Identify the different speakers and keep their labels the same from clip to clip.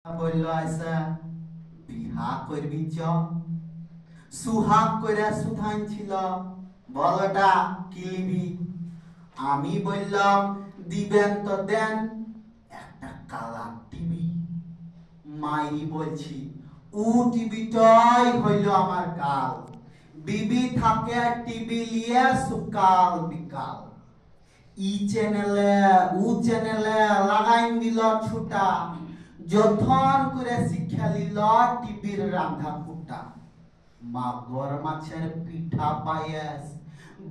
Speaker 1: বলল আইসা বিহা করবি চ সুহাগ করে সুধান ছিল বলটা কিলিবি আমি বললাম দিবেন তো দেন একটা কালার টিভি মাইরি বলছি ও টিভিটাই হইল আমার কাল বিবি থাকে টিভি লিয়ে সুকাল বিকাল ই চ্যানেলে লাগাইন দিল ছুটা যথন করে শিক্ষা লিল টিভির রান্ধা ফুটা মাগর মাছের পিঠা পায়েস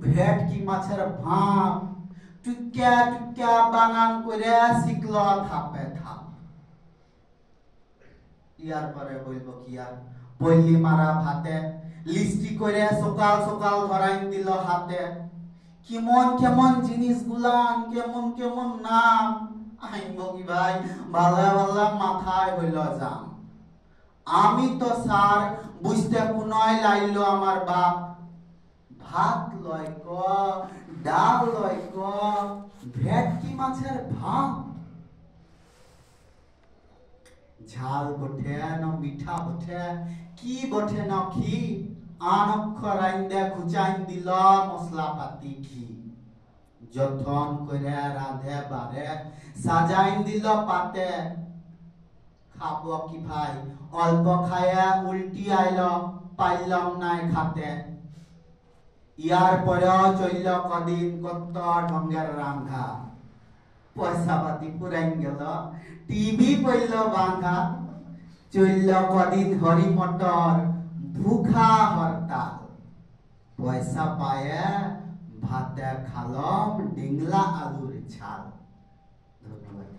Speaker 1: ভেটকি মাছের ভাপ টুকা টুকা বানান করে শিখল থাপে থাপ ইয়ার পরে বলবো কি আর পল্লি মারা ভাতে লিস্টি করে সকাল সকাল ধরাইন দিল হাতে কেমন কেমন জিনিস গুলান কেমন কেমন নাম আইনবো কি ভাই ভালো ভালো মাথায় হইল যাম আমি তো স্যার বুঝতে কোনয় লাইল আমার বাপ ভাত লয় ক ডাল লয় ক ভেটকি মাছের ভাত ঝাল বঠে না মিঠা বঠে কি বঠে না কি আন অক্ষর আইন্দে খুচাইন দিল মশলা পাতি ঘি যথন করে রাধে বারে সাজাইন দিল পাতে খাবো কি ভাই অল্প খায়া উল্টি আইল পাইলাম নাই খাতে ইয়ার পরেও চলল কদিন কত ঢঙ্গের রান্ধা পয়সা পাতি পুরাইন গেল টিভি পড়ল বাঁধা চলল কদিন হরি মটর ভুখা হরতাল পয়সা পায়ে ভাতে খালম ডিংলা আলুর ছাল ধন্যবাদ।